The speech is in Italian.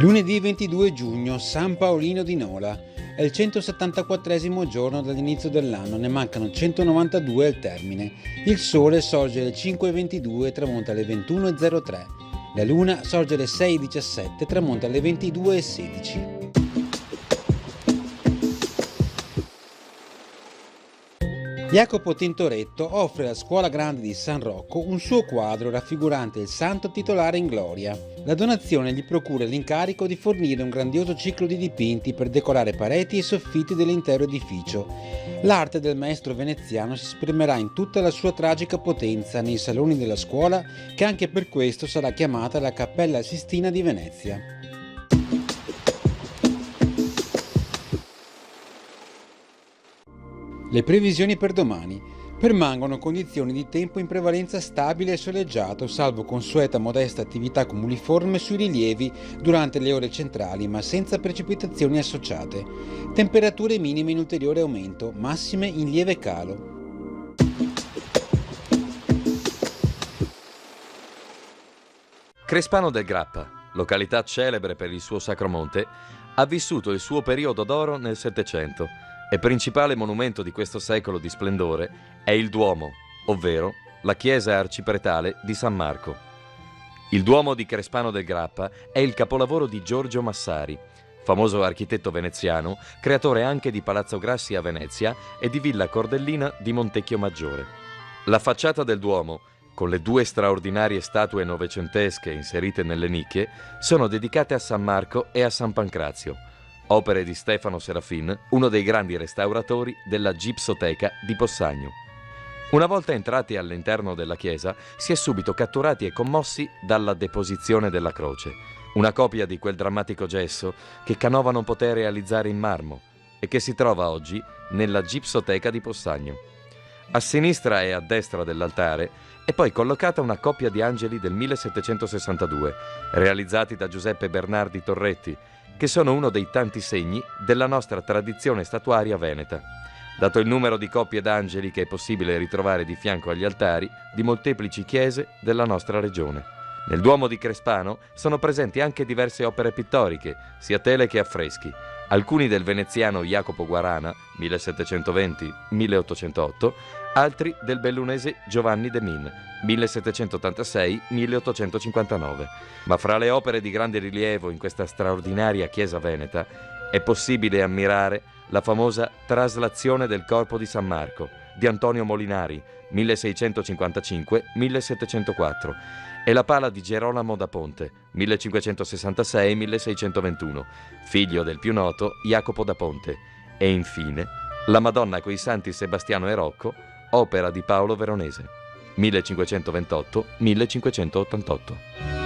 Lunedì 22 giugno, San Paolino di Nola. È il 174esimo giorno dall'inizio dell'anno, ne mancano 192 al termine. Il sole sorge alle 5:22 e tramonta alle 21:03. La luna sorge alle 6:17 e tramonta alle 22:16. Jacopo Tintoretto offre alla Scuola Grande di San Rocco un suo quadro raffigurante il santo titolare in gloria. La donazione gli procura l'incarico di fornire un grandioso ciclo di dipinti per decorare pareti e soffitti dell'intero edificio. L'arte del maestro veneziano si esprimerà in tutta la sua tragica potenza nei saloni della scuola, che anche per questo sarà chiamata la Cappella Sistina di Venezia. Le previsioni per domani. Permangono condizioni di tempo in prevalenza stabile e soleggiato, salvo consueta modesta attività cumuliforme sui rilievi durante le ore centrali, ma senza precipitazioni associate. Temperature minime in ulteriore aumento, massime in lieve calo. Crespano del Grappa, località celebre per il suo Sacromonte, ha vissuto il suo periodo d'oro nel Settecento. E principale monumento di questo secolo di splendore è il Duomo, ovvero la chiesa arcipretale di San Marco. Il Duomo di Crespano del Grappa è il capolavoro di Giorgio Massari, famoso architetto veneziano, creatore anche di Palazzo Grassi a Venezia e di Villa Cordellina di Montecchio Maggiore. La facciata del Duomo, con le due straordinarie statue novecentesche inserite nelle nicchie, sono dedicate a San Marco e a San Pancrazio, opere di Stefano Serafin, uno dei grandi restauratori della Gipsoteca di Possagno. Una volta entrati all'interno della chiesa, si è subito catturati e commossi dalla deposizione della croce, una copia di quel drammatico gesso che Canova non poté realizzare in marmo e che si trova oggi nella Gipsoteca di Possagno. A sinistra e a destra dell'altare è poi collocata una coppia di angeli del 1762, realizzati da Giuseppe Bernardi Torretti, che sono uno dei tanti segni della nostra tradizione statuaria veneta, dato il numero di coppie d'angeli che è possibile ritrovare di fianco agli altari di molteplici chiese della nostra regione. Nel Duomo di Crespano sono presenti anche diverse opere pittoriche, sia tele che affreschi, alcuni del veneziano Jacopo Guarana, 1720-1808, altri del bellunese Giovanni de Min, 1786-1859. Ma fra le opere di grande rilievo in questa straordinaria chiesa veneta è possibile ammirare la famosa Traslazione del corpo di San Marco di Antonio Molinari, 1655-1704, e la Pala di Gerolamo da Ponte, 1566-1621, figlio del più noto Jacopo da Ponte, e infine la Madonna coi Santi Sebastiano e Rocco, opera di Paolo Veronese, 1528-1588.